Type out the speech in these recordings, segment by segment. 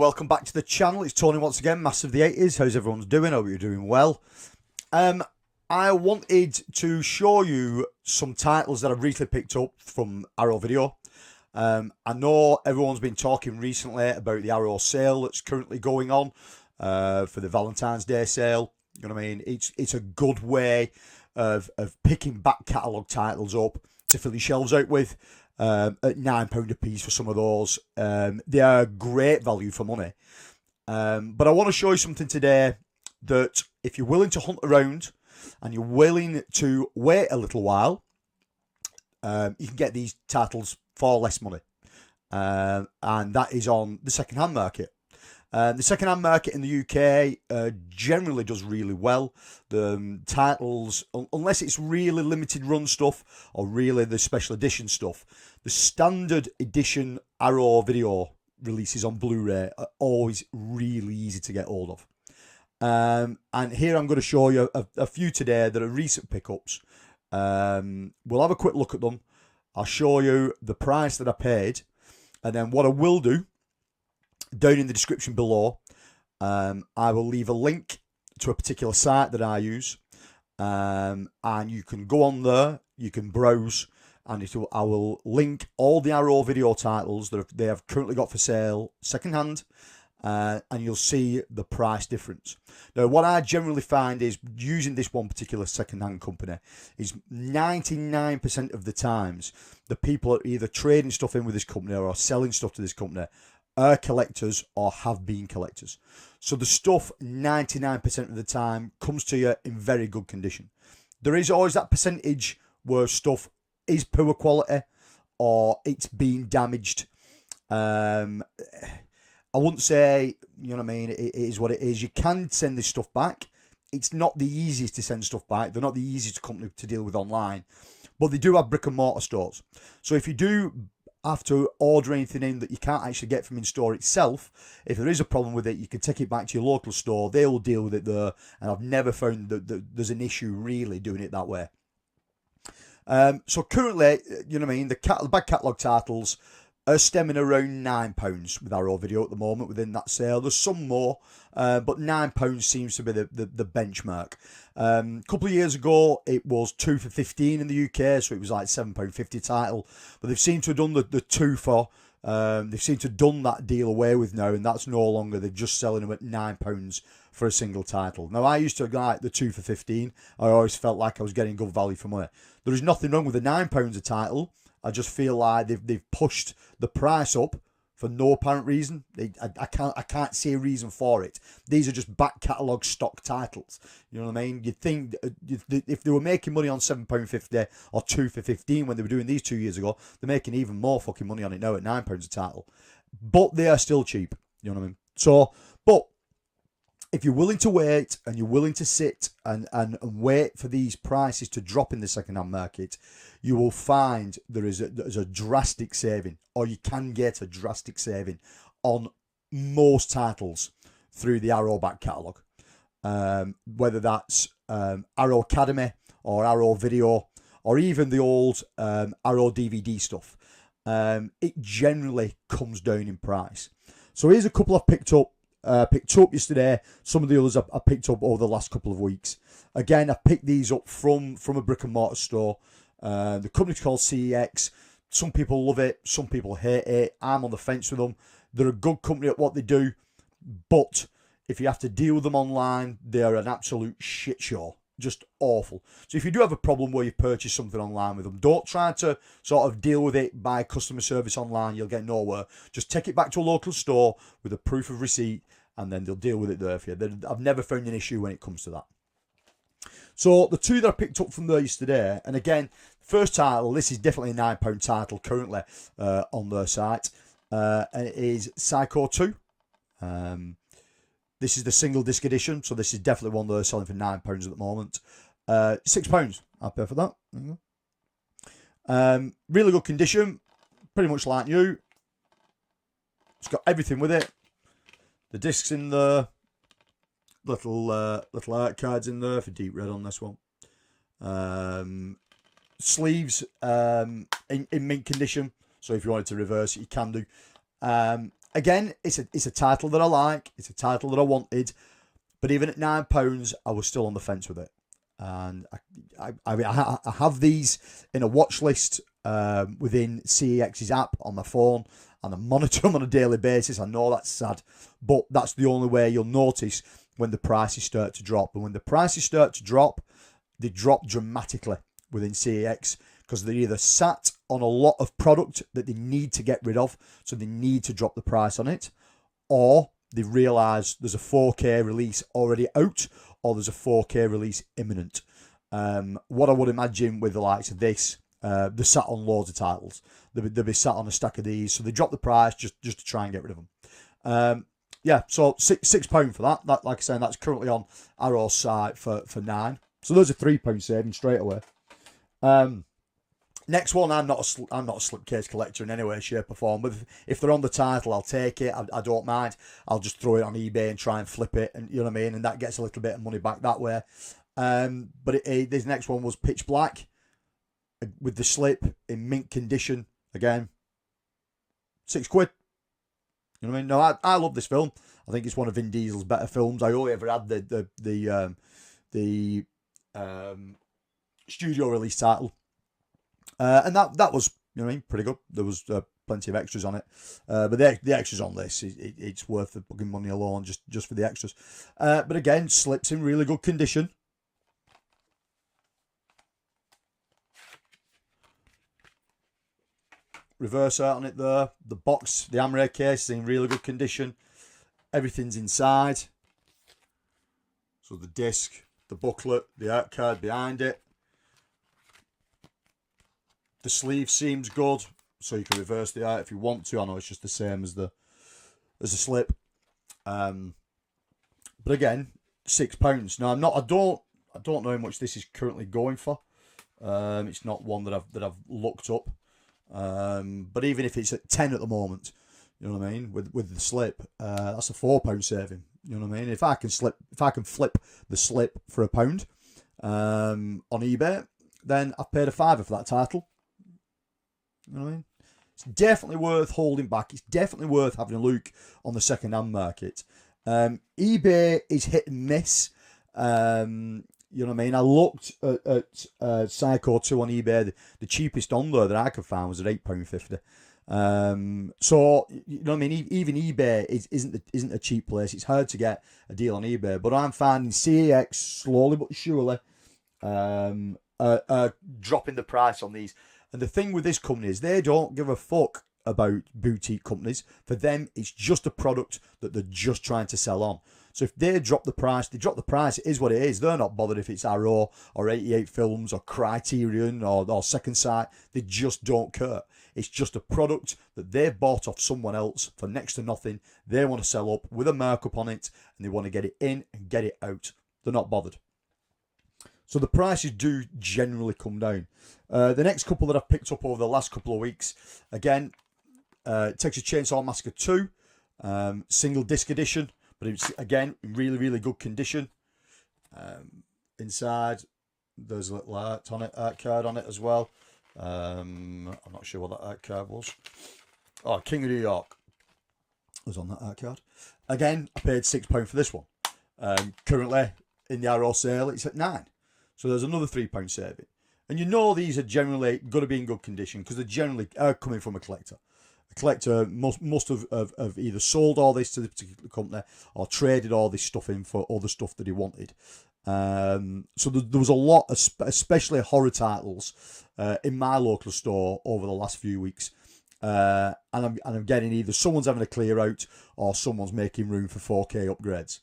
welcome back to the channel. It's Tony once again, Master of the 80s. How's everyone's doing? Hope you're doing well. I wanted to show you some titles that I've recently picked up from Arrow Video. I know everyone's been talking recently about the Arrow sale that's currently going on for the Valentine's Day sale. You know what I mean? It's a good way of picking back catalogue titles up to fill your shelves out with. At £9 a piece for some of those. They are great value for money. But I want to show you something today that if you're willing to hunt around and you're willing to wait a little while, you can get these titles for less money. And that is on the second-hand market. The second-hand market in the UK generally does really well. The titles, unless it's really limited run stuff or really the special edition stuff, the standard edition Arrow Video releases on Blu-ray are always really easy to get hold of. And here I'm going to show you a few today that are recent pickups. We'll have a quick look at them. I'll show you the price that I paid, and then what I will do, down in the description below, I will leave a link to a particular site that I use, and you can go on there, you can browse, and I will link all the Arrow Video titles that they have currently got for sale secondhand, and you'll see the price difference. Now, what I generally find is using this one particular secondhand company is 99% of the times the people are either trading stuff in with this company or are selling stuff to this company are collectors or have been collectors. So the stuff 99% of the time comes to you in very good condition. There is always that percentage where stuff is poor quality or it's been damaged. I wouldn't say, you know what I mean, it is what it is. You can send this stuff back. It's not the easiest to send stuff back. They're not the easiest company to deal with online, but they do have brick and mortar stores. So if you do have to order anything in that you can't actually get from in store itself, if there is a problem with it, you can take it back to your local store. They will deal with it there, and I've never found that there's an issue really doing it that way. So currently, you know what I mean, the back catalogue titles are stemming around £9 with Arrow Video at the moment within that sale. There's some more, but £9 seems to be the benchmark. A couple of years ago, it was 2 for £15 in the UK, so it was like £7.50 title. But they've seemed to have done the 2 for. They've seemed to have done that deal away with now, and that's no longer. They're just selling them at £9 for a single title. Now, I used to like the 2 for £15. I always felt like I was getting good value for money. There is nothing wrong with the £9 a title. I just feel like they've pushed the price up for no apparent reason. I can't see a reason for it. These are just back catalogue stock titles. You know what I mean? You'd think if they were making money on £7.50 or 2 for £15 when they were doing these 2 years ago, they're making even more fucking money on it now at £9 a title. But they are still cheap. You know what I mean? So, but if you're willing to wait and you're willing to sit and wait for these prices to drop in the second-hand market, you will find there's a drastic saving, or you can get a drastic saving on most titles through the Arrow back catalogue. Whether that's Arrow Academy or Arrow Video or even the old Arrow DVD stuff, it generally comes down in price. So here's a couple I've picked up yesterday. Some of the others I picked up over the last couple of weeks. Again, I picked these up from a brick and mortar store. The company's called CEX. Some people love it, some people hate it. I'm on the fence with them. They're a good company at what they do, but if you have to deal with them online, they're an absolute shit show. Just awful. So if you do have a problem where you purchase something online with them, don't try to sort of deal with it by customer service online. You'll get nowhere. Just take it back to a local store with a proof of receipt, and then they'll deal with it there for you. I've never found an issue when it comes to that. So the two that I picked up from there yesterday, and again, first title, this is definitely a £9 title currently on their site, and it is Psycho 2. This is the single disc edition, so this is definitely one they're selling for £9 at the moment. £6, I'll pay for that. There you go. Really good condition, pretty much like new. It's got everything with it. The discs in there, little art cards in there for deep red on this one. Sleeves in mint condition, so if you wanted to reverse it, you can do. again, it's a title that I like. It's a title that I wanted. But even at £9, I was still on the fence with it. And I have these in a watch list within CEX's app on my phone, and I monitor them on a daily basis. I know that's sad, but that's the only way you'll notice when the prices start to drop. And when the prices start to drop, they drop dramatically within CEX, because they're either sat on a lot of product that they need to get rid of, so they need to drop the price on it, or they realise there's a 4K release already out, or there's a 4K release imminent. What I would imagine with the likes of this, they're sat on loads of titles. They'll be sat on a stack of these, so they drop the price just to try and get rid of them. Yeah, so £6 for that. That, like I said, that's currently on Arrow's site for £9. So there's a £3 saving straight away. Next one, I'm not a slipcase collector in any way, shape or form. But if they're on the title, I'll take it. I don't mind. I'll just throw it on eBay and try and flip it, and you know what I mean. And that gets a little bit of money back that way. But this next one was Pitch Black with the slip in mint condition. Again, £6. You know what I mean? No, I love this film. I think it's one of Vin Diesel's better films. I only ever had the studio release title. And that was, you know what I mean, pretty good. There was plenty of extras on it. But the extras on this, it's worth the fucking money alone just for the extras. But again, slips in really good condition. Reverse out on it there. The box, the Amray case is in really good condition. Everything's inside. So the disc, the booklet, the art card behind it. The sleeve seems good, so you can reverse the art if you want to. I know it's just the same as the slip. But again, £6. Now I don't know how much this is currently going for. It's not one that I've looked up. But even if it's at 10 at the moment, you know what I mean, with the slip, that's a £4 saving. You know what I mean? If I can flip the slip for £1 on eBay, then I've paid a £5 for that title. You know what I mean? It's definitely worth holding back. It's definitely worth having a look on the second-hand market. eBay is hit and miss. You know what I mean? I looked at Psycho 2 on eBay. The cheapest on there that I could find was at £8.50. So you know what I mean? Even eBay isn't a cheap place. It's hard to get a deal on eBay. But I'm finding CEX slowly but surely dropping the price on these. And the thing with this company is they don't give a fuck about boutique companies. For them, it's just a product that they're just trying to sell on. So if they drop the price, they drop the price. It is what it is. They're not bothered if it's Arrow or 88 Films or Criterion or Second Sight. They just don't care. It's just a product that they've bought off someone else for next to nothing. They want to sell up with a markup on it, and they want to get it in and get it out. They're not bothered. So the prices do generally come down. The next couple that I've picked up over the last couple of weeks, again, Texas Chainsaw Massacre 2, single disc edition, but it's, again, in really, really good condition. Inside, there's a little art card on it as well. I'm not sure what that art card was. Oh, King of New York was on that art card. Again, I paid £6 for this one. Currently, in the Arrow sale, it's at £9. So there's another £3 saving. And you know these are generally going to be in good condition because they're generally coming from a collector. A collector must have either sold all this to the particular company or traded all this stuff in for other stuff that he wanted. So there was a lot, especially horror titles, in my local store over the last few weeks. And I'm getting either someone's having a clear out or someone's making room for 4K upgrades.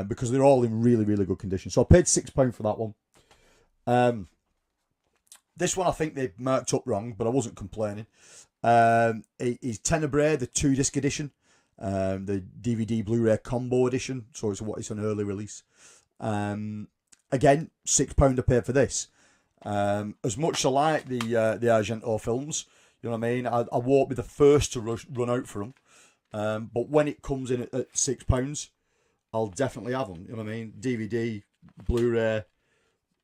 Because they're all in really, really good condition. So I paid £6 for that one. This one I think they marked up wrong, but I wasn't complaining. It's Tenebrae, the 2-disc edition, the DVD Blu-ray combo edition. So it's an early release. Again, £6 I paid for this. As much as I like the Argento films, you know what I mean, I won't be the first to run out for them. But when it comes in at £6, I'll definitely have them. You know what I mean? DVD, Blu-ray,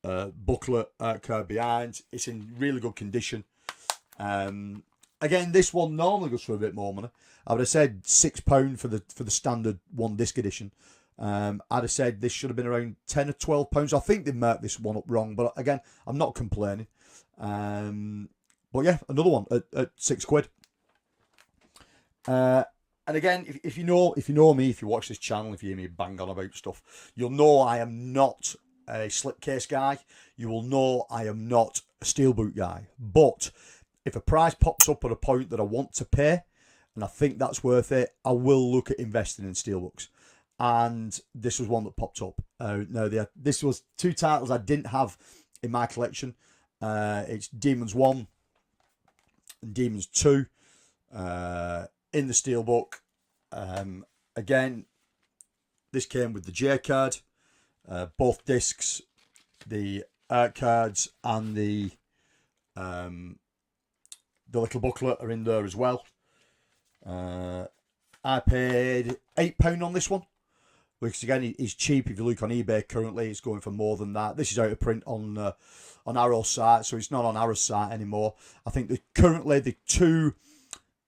booklet, art card behind. It's in really good condition. Again, this one normally goes for a bit more money. I would have said £6 for the standard one disc edition. I'd have said this should have been around £10 or £12. I think they marked this one up wrong, but again, I'm not complaining. But yeah, another one at £6. And again, if you know me, if you watch this channel, if you hear me bang on about stuff, you'll know I am not a slipcase guy. You will know I am not a steelbook guy. But if a price pops up at a point that I want to pay, and I think that's worth it, I will look at investing in steelbooks. And this was one that popped up. This was two titles I didn't have in my collection. It's Demons 1 and Demons 2 in the steelbook. Again, this came with the J card, both discs, the art cards, and the little booklet are in there as well. I paid £8 on this one, which again is cheap. If you look on eBay currently, it's going for more than that. This is out of print on Arrow's site, so it's not on Arrow's site anymore. I think that currently the two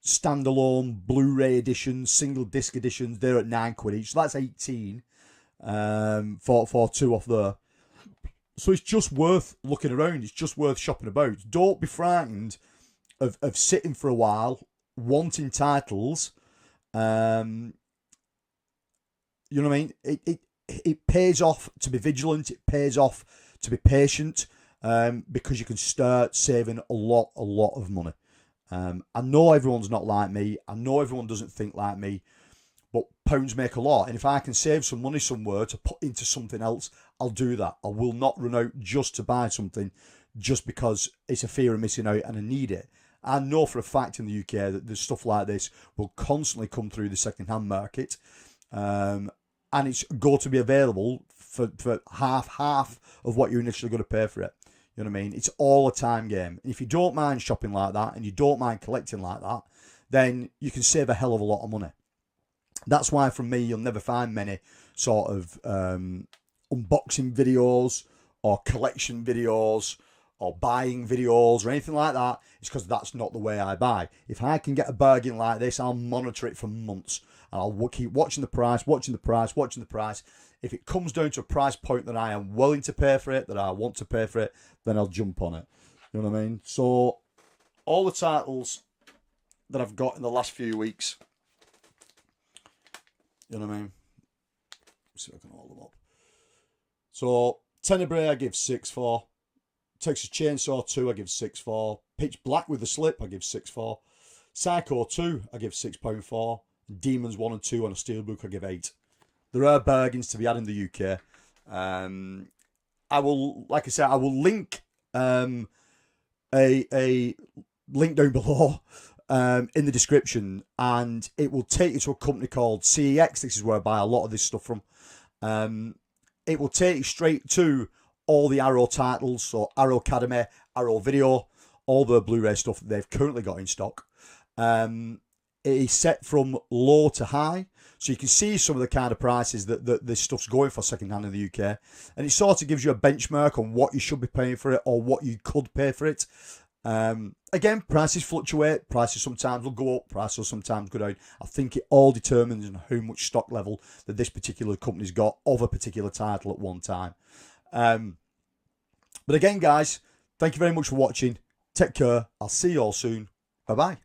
standalone Blu-ray editions, single disc editions, they're at £9 each. So that's 18 for two off there. So it's just worth looking around. It's just worth shopping about. Don't be frightened of sitting for a while, wanting titles. You know what I mean? It pays off to be vigilant. It pays off to be patient, because you can start saving a lot of money. I know everyone's not like me. I know everyone doesn't think like me, but pounds make a lot. And if I can save some money somewhere to put into something else, I'll do that. I will not run out just to buy something just because it's a fear of missing out and I need it. I know for a fact in the UK that there's stuff like this will constantly come through the second-hand market, and it's going to be available for half of what you're initially going to pay for it. You know what I mean? It's all a time game. And if you don't mind shopping like that and you don't mind collecting like that, then you can save a hell of a lot of money. That's why from me, you'll never find many sort of unboxing videos or collection videos or buying videos or anything like that. It's because that's not the way I buy. If I can get a bargain like this, I'll monitor it for months. And I'll keep watching the price. If it comes down to a price point that I am willing to pay for it, that I want to pay for it, then I'll jump on it. You know what I mean? So all the titles that I've got in the last few weeks, you know what I mean? Let's see if I can hold them up. So Tenebrae I give 6 for. Texas Chainsaw 2 I give 6 for. Pitch Black with the Slip I give 6 for. Psycho 2 I give £6 for. Demons 1 and 2 on a steelbook I give 8. There are bargains to be had in the UK. I will, like I said, I will link a link down below in the description, and it will take you to a company called CEX. This is where I buy a lot of this stuff from. It will take you straight to all the Arrow titles, so Arrow Academy, Arrow Video, all the Blu-ray stuff that they've currently got in stock. It is set from low to high, so you can see some of the kind of prices that this stuff's going for second-hand in the UK. And it sort of gives you a benchmark on what you should be paying for it or what you could pay for it. Again, prices fluctuate. Prices sometimes will go up. Prices will sometimes go down. I think it all determines on how much stock level that this particular company's got of a particular title at one time. But again, guys, thank you very much for watching. Take care. I'll see you all soon. Bye-bye.